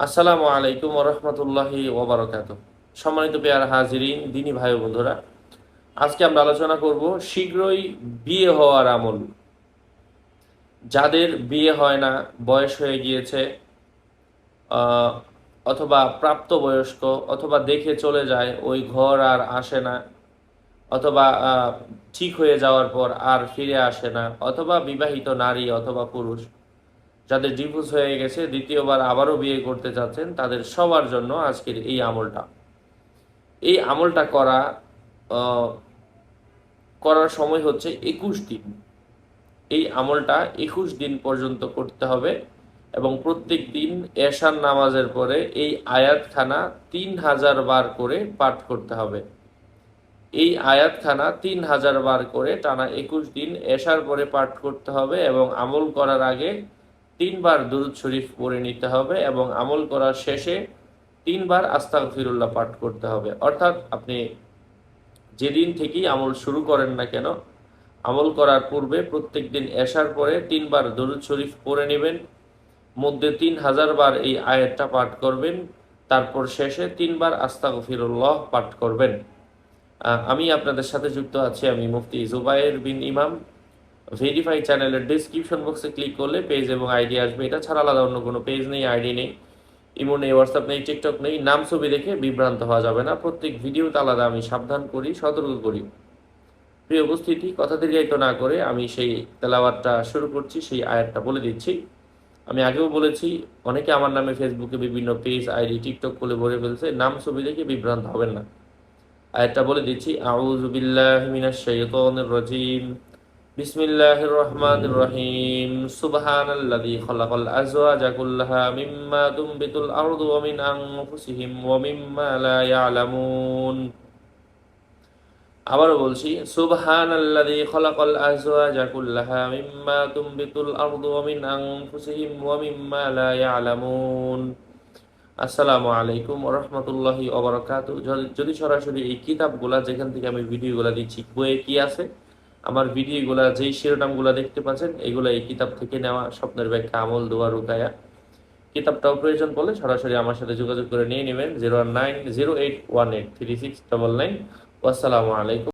আসসালামু আলাইকুম ওরহমতুল্লাহি ওবরাকাতুহ। সম্মানিত পেয়ার হাজিরিন, দিনী ভাই ও বন্ধুরা, আজকে আমরা আলোচনা করব শীঘ্রই বিয়ে হওয়ার আমল। যাদের বিয়ে হয় না, বয়স হয়ে গিয়েছে, আহ, অথবা প্রাপ্তবয়স্ক, অথবা দেখে চলে যায়, ওই ঘর আর আসে না, অথবা ঠিক হয়ে যাওয়ার পর আর ফিরে আসে না, অথবা বিবাহিত নারী অথবা পুরুষ যাদের ডিভোর্স হয়ে গেছে, দ্বিতীয়বার আবারও বিয়ে করতে চাচ্ছেন, তাদের সবার জন্য আজকের এই আমলটা। এই আমলটা আহ, করার সময় হচ্ছে 21 দিন। এই আমলটা 21 দিন পর্যন্ত করতে হবে এবং প্রত্যেক দিন এশার নামাজের পরে এই আয়াতখানা 3000 বার করে পাঠ করতে হবে। এই আয়াতখানা 3000 বার করে টানা 21 দিন এশার পরে পাঠ করতে হবে এবং আমল করার আগে 3 বার দুরূদ শরীফ পড়ে নিতে হবে এবং আমল করার শেষে 3 বার আস্তাগফিরুল্লাহ পাঠ করতে হবে। অর্থাৎ আপনি যেদিন থেকেই আমল শুরু করেন না কেন, আমল করার পূর্বে প্রত্যেক দিন এশার পরে 3 বার দরুদ শরীফ পড়ে নেবেন, মধ্যে 3000 বার এই আয়াতটা পাঠ করবেন, তারপর শেষে 3 বার আস্তাগফিরুল্লাহ পাঠ করবেন। আমি আপনাদের সাথে যুক্ত আছি, আমি মুফতি জুবায়ের বিন ইমাম। ভেরিফাই চ্যানেলের ডিসক্রিপশন বক্সে ক্লিক করলে পেজ এবং আইডি আসবে। এটা ছাড়া আলাদা অন্য কোনো পেজ নেই, আইডি নেই, ইমো নেই, হোয়াটসঅ্যাপ নেই, টিকটক নেই। নাম ছবি দেখে বিভ্রান্ত হওয়া যাবে না। প্রত্যেক ভিডিওতে আলাদা আমি সাবধান করি, সতর্ক করি। প্রিয় উপস্থিতি, কথা দীর্ঘায়িত না করে আমি সেই তেলাওয়াতটা শুরু করছি, সেই আয়াতটা বলে দিচ্ছি। আমি আগেও বলেছি, অনেকে আমার নামে ফেসবুকে বিভিন্ন পেজ, আইডি, টিকটক খুলে ভরে ফেলছে। নাম ছবি দেখে বিভ্রান্ত হবেন না। আয়াতটা বলে দিচ্ছি। আউযু বিল্লাহি মিনাশ শাইতানির রাজীম। বিসমিল্লাহির রহমানির রহিম। সুবহানাল্লাযী খালাকাল আজওয়াজা কুল্লাহা মিম্মা তুনবিতুল আরদু ওয়া মিন আনফুসিহিম ওয়া মিম্মা লা ইয়ালামুন। আবারও বলছি, সুবহানাল্লাযী খালাকাল আজওয়াজা কুল্লাহা মিম্মা তুনবিতুল আরদু ওয়া মিন আনফুসিহিম ওয়া মিম্মা লা ইয়ালামুন। আসসালামু আলাইকুম ওয়া রাহমাতুল্লাহি ওয়া বারাকাতুহু। যদি সরাসরি এই কিতাবগুলা, যেখান থেকে আমি ভিডিওগুলো দিচ্ছি, বইয়ে কি আছে, আমার ভিডিওগুলা যেই শিরোনামগুলো দেখতে পাচ্ছেন, এগুলো এই কিতাব থেকে নেওয়া। স্বপ্নের ব্যাখ্যা, আমল, দোয়া, রুকায়া। কিতাবটাও প্রয়োজন পড়লে সরাসরি আমার সাথে যোগাযোগ করে নিয়ে নেবেন। 01908183699। আসসালামু আলাইকুম।